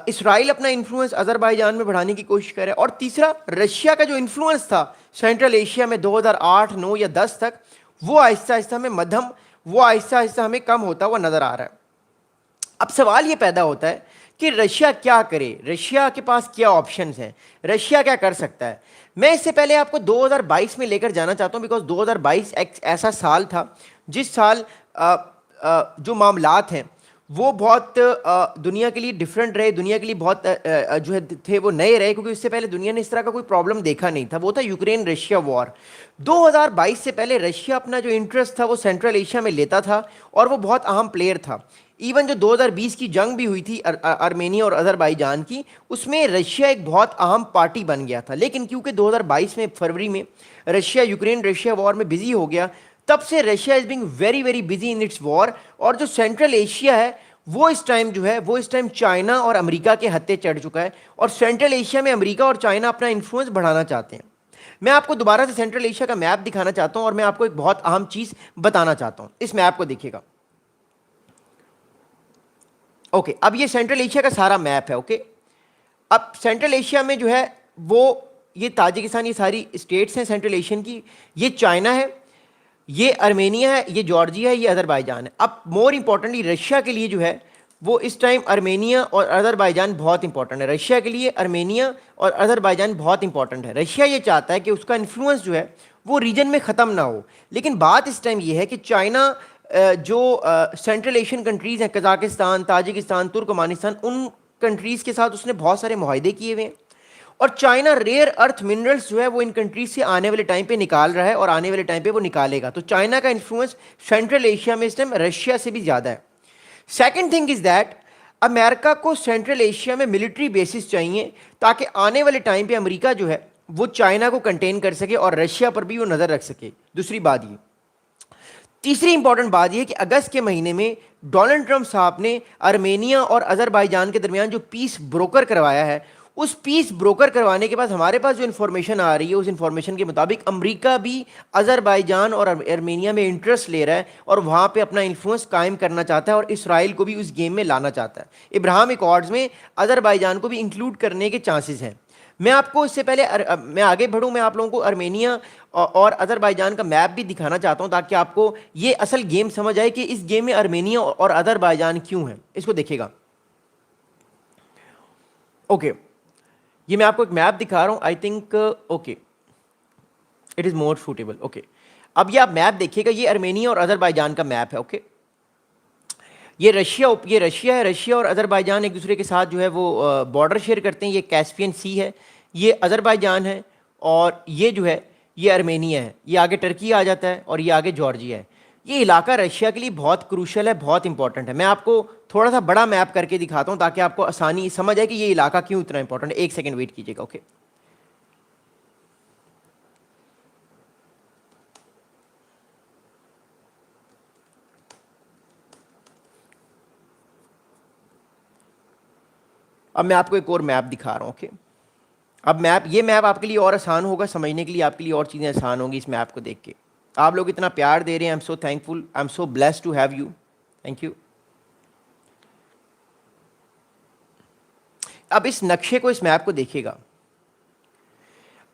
Israel अपना influence Azerbaijan में बढ़ाने की कोशिश कर रहा है, और तीसरा रशिया का जो इन्फ्लुएंस था सेंट्रल एशिया में 2008, 9 या 10 तक, वो आहिस्ता आहिस्ता हमें मध्यम, वो आहिस्ता आहिस्ता हमें कम होता हुआ नजर आ रहा है। अब सवाल ये पैदा होता है कि रशिया क्या करे, रशिया के पास क्या ऑप्शंस हैं, रशिया क्या कर सकता है। मैं इससे पहले आपको 2022 में लेकर जाना चाहता हूं, बिकॉज 2022 एक ऐसा साल था जिस साल जो मामलात हैं वो बहुत दुनिया के लिए डिफरेंट रहे, दुनिया के लिए बहुत जो है थे वो नए रहे, क्योंकि इससे पहले दुनिया ने इस तरह का कोई प्रॉब्लम देखा नहीं था। वो था यूक्रेन रशिया वॉर। 2022 से पहले रशिया अपना जो इंटरेस्ट था वो सेंट्रल एशिया में लेता था, और वो बहुत अहम प्लेयर था। इवन जो 2020 की जंग भी हुई थी आर्मेनिया और अजरबैजान की, उसमें रशिया एक बहुत अहम पार्टी बन गया था। लेकिन क्योंकि 2022 में फरवरी में रशिया यूक्रेन रशिया वॉर में बिजी हो गया, तब से Russia is being very very busy in its war. और जो सेंट्रल एशिया है वो इस टाइम जो है वो इस टाइम चाइना और अमेरिका के हत्थे चढ़ चुका है, और सेंट्रल एशिया में अमेरिका और चाइना अपना इन्फ्लुएंस बढ़ाना चाहते हैं। मैं आपको दोबारा से सेंट्रल एशिया का मैप दिखाना चाहता हूं, और मैं आपको एक बहुत अहम चीज बताना चाहता हूं। इस मैप को देखिएगा। ओके, अब ये सेंट्रल एशिया का सारा मैप है। ओके, अब सेंट्रल एशिया में जो है वो ये ताजिकिस्तान, ये सारी स्टेट्स हैं सेंट्रल एशियन की, ये चाइना है, ये आर्मेनिया है, ये जॉर्जिया है, ये अजरबैजान है। अब मोर इंपॉर्टेंटली रशिया के लिए जो है वो इस टाइम आर्मेनिया और अजरबैजान बहुत इंपॉर्टेंट है। रशिया के लिए आर्मेनिया और अजरबैजान बहुत इंपॉर्टेंट है। रशिया ये चाहता है कि उसका इन्फ्लुएंस जो है वो रीजन में ख़त्म ना हो। लेकिन बात इस टाइम ये है कि चाइना जो सेंट्रल एशियन कंट्रीज़ हैं, कजाकिस्तान, ताजिकिस्तान, तुर्कमानिस्तान, उन कंट्रीज़ के साथ उसने बहुत सारे मुआहदे किए हुए हैं, और चाइना रेयर अर्थ मिनरल्स जो है वो इन कंट्रीज से आने वाले टाइम पे निकाल रहा है, और आने वाले टाइम पे वो निकालेगा। तो चाइना का इन्फ्लुएंस सेंट्रल एशिया में इस टाइम रशिया से भी ज़्यादा है। Second thing is that America को सेंट्रल एशिया में मिलिट्री बेसिस चाहिए, ताकि आने वाले टाइम पे अमेरिका जो है वो चाइना को कंटेन कर सके और रशिया पर भी वो नज़र रख सके। दूसरी बात ये, तीसरी इंपॉर्टेंट बात यह कि अगस्त के महीने में डोनाल्ड ट्रंप साहब ने आर्मेनिया और अजरबैजान के दरमियान जो पीस ब्रोकर करवाया है, उस पीस ब्रोकर करवाने के बाद हमारे पास जो इन्फॉर्मेशन आ रही है, उस इन्फॉर्मेशन के मुताबिक अमेरिका भी अजरबैजान और आर्मेनिया में इंटरेस्ट ले रहा है, और वहाँ पे अपना इन्फ्लुएंस कायम करना चाहता है, और इसराइल को भी उस गेम में लाना चाहता है। इब्राहिम अकॉर्ड्स में अजरबैजान को भी इंक्लूड करने के चांसेस हैं। मैं आपको इससे पहले मैं आगे बढ़ूं, मैं आप लोगों को आर्मेनिया और अजरबैजान का मैप भी दिखाना चाहता हूं, ताकि आपको ये असल गेम समझ आए कि इस गेम में आर्मेनिया और अजरबैजान क्यों है। इसको देखिएगा। ओके, ये मैं आपको एक मैप दिखा रहा हूं। I think okay it is more suitable. Okay, अब ये आप मैप देखिएगा, ये आर्मेनिया और अजरबैजान का मैप है। ओके, ये रशिया है। रशिया और अजरबैजान एक दूसरे के साथ जो है वो बॉर्डर शेयर करते हैं। ये कैस्पियन सी है, ये अजरबैजान है, और ये जो है ये आर्मेनिया है। ये आगे टर्की आ जाता है, और ये आगे जॉर्जिया है। ये इलाका रशिया के लिए बहुत क्रूशल है, बहुत इंपॉर्टेंट है। मैं आपको थोड़ा सा बड़ा मैप करके दिखाता हूँ, ताकि आपको आसानी समझ आए कि ये इलाका क्यों इतना इंपॉर्टेंट है। एक सेकेंड वेट कीजिएगा। ओके, अब मैं आपको एक और मैप दिखा रहा हूँ। ओके, अब ये मैप आपके लिए और आसान होगा समझने के लिए, आपके लिए और चीज़ें आसान होंगी इस मैप को देख के। आप लोग इतना प्यार दे रहे हैं, I am so thankful, I am so blessed to have you, thank you. अब इस नक्शे को, इस मैप को देखिएगा।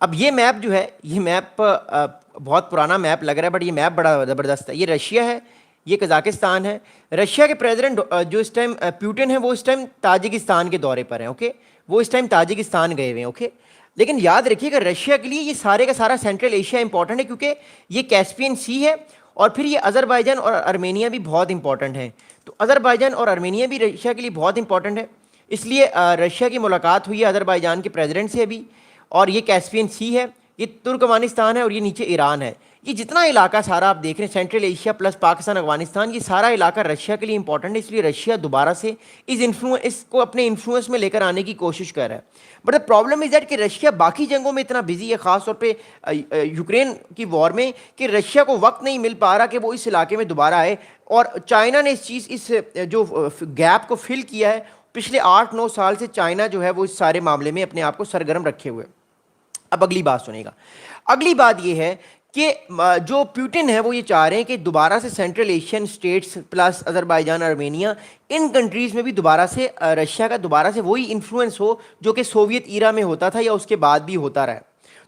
अब ये मैप जो है, ये मैप बहुत पुराना मैप लग रहा है, बट ये मैप बड़ा ज़बरदस्त है। ये रशिया है, ये कजाकिस्तान है। रशिया के प्रेसिडेंट जो इस टाइम पुतिन है, वो इस टाइम ताजिकिस्तान के दौरे पर हैं। ओके, वो इस टाइम ताजिकिस्तान गए हुए हैं। ओके, लेकिन याद रखिएगा रशिया के लिए ये सारे का सारा सेंट्रल एशिया इंपॉर्टेंट है, क्योंकि ये कैस्पियन सी है, और फिर ये अजरबैजान और आर्मेनिया भी बहुत इंपॉर्टेंट है। तो अजरबैजान और आर्मेनिया भी रशिया के लिए बहुत इंपॉर्टेंट है। इसलिए रशिया की मुलाकात हुई है अजरबैजान के प्रेसिडेंट से अभी। और ये कैस्पियन सी है, ये तुर्कमानिस्तान है, और ये नीचे ईरान है। ये जितना इलाका सारा आप देख रहे हैं, central Asia plus Pakistan, Afghanistan, ये सारा इलाका रशिया के लिए इंपॉर्टेंट है। इसलिए रशिया दोबारा से इसको अपने इन्फ्लुएंस में लेकर आने की कोशिश कर रहा है। But the problem is that कि रशिया बाकी जंगों में इतना बिजी है, खासतौर पे यूक्रेन की वॉर में, कि रशिया को वक्त नहीं मिल पा रहा कि वो इस इलाके में दोबारा आए। और चाइना ने इस जो गैप को फिल किया है, पिछले 8-9 साल से चाइना जो है वो इस सारे मामले में अपने आप को सरगर्म रखे हुए। अब अगली बात सुनेगा। अगली बात यह है कि जो पुतिन है वो ये चाह रहे हैं कि दोबारा से central Asian states plus Azerbaijan, Armenia, इन कंट्रीज़ में भी दोबारा से रशिया का दोबारा से वही इन्फ्लुएंस हो जो कि सोवियत ईरा में होता था या उसके बाद भी होता रहा।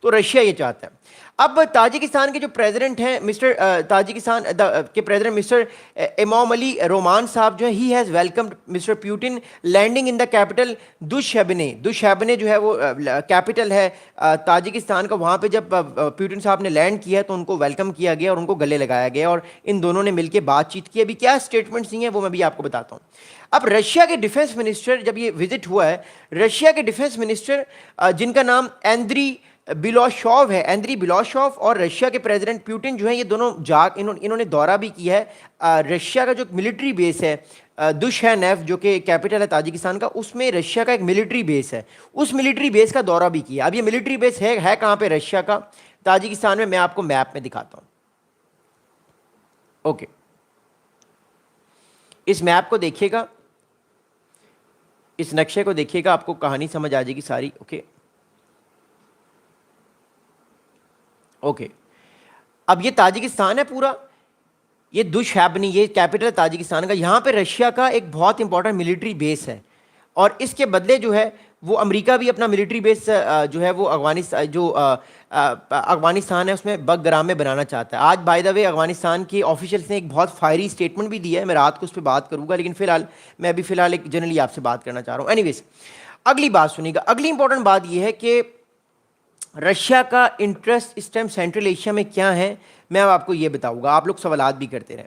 तो रशिया ये चाहता है। अब ताजिकिस्तान के जो प्रेसिडेंट हैं ताजिकिस्तान के प्रेसिडेंट मिस्टर इमामली रोमान साहब जो है, he has welcomed mister Putin landing in the capital Dushanbe जो है वो कैपिटल है ताजिकिस्तान का। वहाँ पे जब पुतिन साहब ने लैंड किया तो उनको वेलकम किया गया और उनको गले लगाया गया और इन दोनों ने मिलकर बातचीत की। अभी क्या स्टेटमेंट्स दी हैं वो मैं भी आपको बताता हूँ। अब रशिया के डिफेंस मिनिस्टर जब ये विजिट हुआ है, रशिया के डिफेंस मिनिस्टर जिनका नाम एंद्री बिलोशॉव है, एंद्री बिलोशॉव, और रशिया के प्रेसिडेंट पुतिन जो है ये दोनों इन्होंने दौरा भी किया है रशिया का जो मिलिट्री बेस है दुशैनेव जो कि कैपिटल है ताजिकिस्तान का, उसमें रशिया का एक मिलिट्री बेस है, उस मिलिट्री बेस का दौरा भी किया। अब ये मिलिट्री बेस है कहाँ पे? रशिया का ताजिकिस्तान में। मैं आपको मैप में दिखाता हूँ। ओके, इस मैप को देखिएगा, इस नक्शे को देखिएगा, आपको कहानी समझ आ जाएगी सारी। ओके, अब ये ताजिकिस्तान है पूरा, ये दुशैबनी, ये कैपिटल ताजिकिस्तान का। यहाँ पे रशिया का एक बहुत इंपॉर्टेंट मिलिट्री बेस है और इसके बदले जो है वो अमेरिका भी अपना मिलिट्री बेस जो है वो अफगानिस्तान है उसमें बगग्राम में बनाना चाहता है। आज बाय द वे अफगानिस्तान के ऑफिशियल्स ने एक बहुत फायरी स्टेटमेंट भी दिया है, मैं रात को उस पर बात करूँगा, लेकिन मैं अभी फ़िलहाल एक जनरली आपसे बात करना चाह रहा हूँ। एनीवेज, अगली बात सुनिएगा। अगली इंपॉर्टेंट बात यह है कि रशिया का इंटरेस्ट इस टाइम सेंट्रल एशिया में क्या है, मैं अब आपको ये बताऊंगा, आप लोग सवालात भी करते रहे।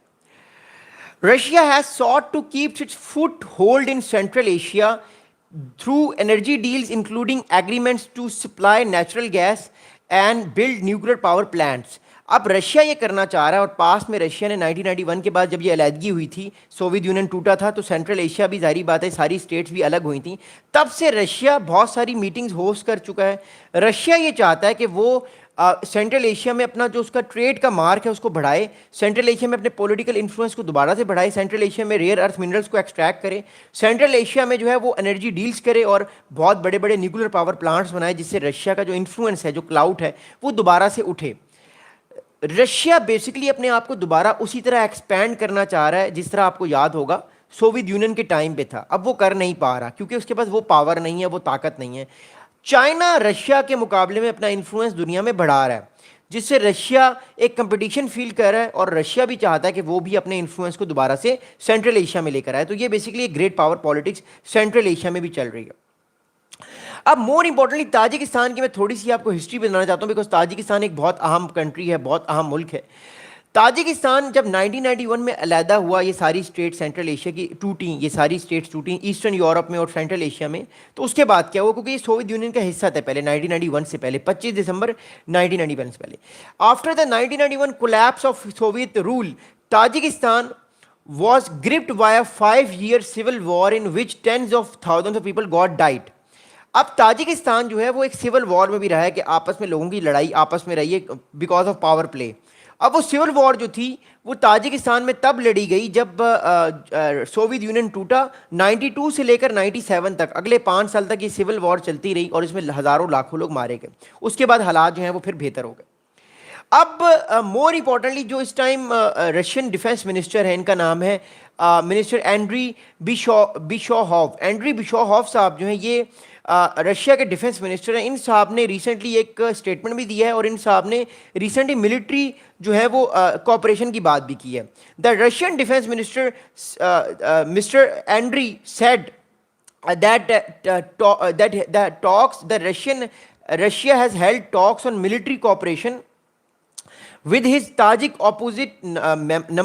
Russia has sought to keep its foothold in central Asia through energy deals including agreements to supply natural gas and build nuclear power plants. अब रशिया ये करना चाह रहा है, और पास में रशिया ने 1991 के बाद जब ये अलहदगी हुई थी, सोवियत यूनियन टूटा था, तो सेंट्रल एशिया भी, जाहिर बात है, सारी स्टेट्स भी अलग हुई थी। तब से रशिया बहुत सारी मीटिंग्स होस्ट कर चुका है। रशिया ये चाहता है कि वो सेंट्रल एशिया में अपना जो उसका ट्रेड का मार्क है उसको बढ़ाए, सेंट्रल एशिया में अपने पॉलिटिकल इन्फ्लुएंस को दोबारा से बढ़ाए, सेंट्रल एशिया में रेयर अर्थ मिनरल्स को एक्सट्रैक्ट करे, सेंट्रल एशिया में जो है वो एनर्जी डील्स करे और बहुत बड़े बड़े न्यूक्लियर पावर प्लांट्स बनाए, जिससे रशिया का जो इन्फ्लुएंस है, जो क्लाउड है, वो दोबारा से उठे। रशिया बेसिकली अपने आप को दोबारा उसी तरह एक्सपैंड करना चाह रहा है जिस तरह आपको याद होगा सोवियत यूनियन के टाइम पे था। अब वो कर नहीं पा रहा क्योंकि उसके पास वो पावर नहीं है, वो ताकत नहीं है। चाइना रशिया के मुकाबले में अपना इन्फ्लुएंस दुनिया में बढ़ा रहा है, जिससे रशिया एक कंपटीशन फील कर रहा है और रशिया भी चाहता है कि वो भी अपने इन्फ्लुएंस को दोबारा से सेंट्रल एशिया में लेकर आए। तो ये बेसिकली एक great power politics central Asia में भी चल रही है। अब मोर इंपॉर्टेंटली ताजिकिस्तान की मैं थोड़ी सी आपको हिस्ट्री बताना चाहता हूँ, बिकॉज ताजिकिस्तान एक बहुत अहम कंट्री है, बहुत अहम मुल्क है। ताजिकिस्तान जब 1991 में अलहदा हुआ, ये सारी स्टेट सेंट्रल एशिया की टूटी, ये सारी स्टेट्स टूटी ईस्टर्न यूरोप में और सेंट्रल एशिया में। तो उसके बाद क्या हुआ, क्योंकि ये सोवियत यूनियन का हिस्सा था पहले 1991 से पहले, 25 दिसंबर 1991 से पहले। After the 1991 collapse of Soviet rule, Tajikistan was gripped by a 5-year civil war in which tens of thousands of people got died. अब ताजिकिस्तान जो है वो एक सिविल वॉर में भी रहा है कि आपस में लोगों की लड़ाई आपस में रही है बिकॉज ऑफ पावर प्ले। अब वो सिविल वॉर जो थी वो ताजिकिस्तान में तब लड़ी गई जब सोवियत यूनियन टूटा। 92 से लेकर 97 तक, अगले 5 साल तक ये सिविल वॉर चलती रही और इसमें हज़ारों लाखों लोग मारे गए। उसके बाद हालात जो हैं वो फिर बेहतर हो गए। अब मोर इम्पॉर्टेंटली जो इस टाइम रशियन डिफेंस मिनिस्टर है, इनका नाम है मिनिस्टर एंड्री बिशोहॉव। एंड्री बिशोहॉव साहब जो हैं ये रशिया के डिफेंस मिनिस्टर हैं। इन साहब ने रिसेंटली एक स्टेटमेंट भी दिया है और इन साहब ने रिसेंटली मिलिट्री जो है वो कोऑपरेशन की बात भी की है। The Russian defence minister mister Andrei said that talks the Russia has held talks on military cooperation with his Tajik opposite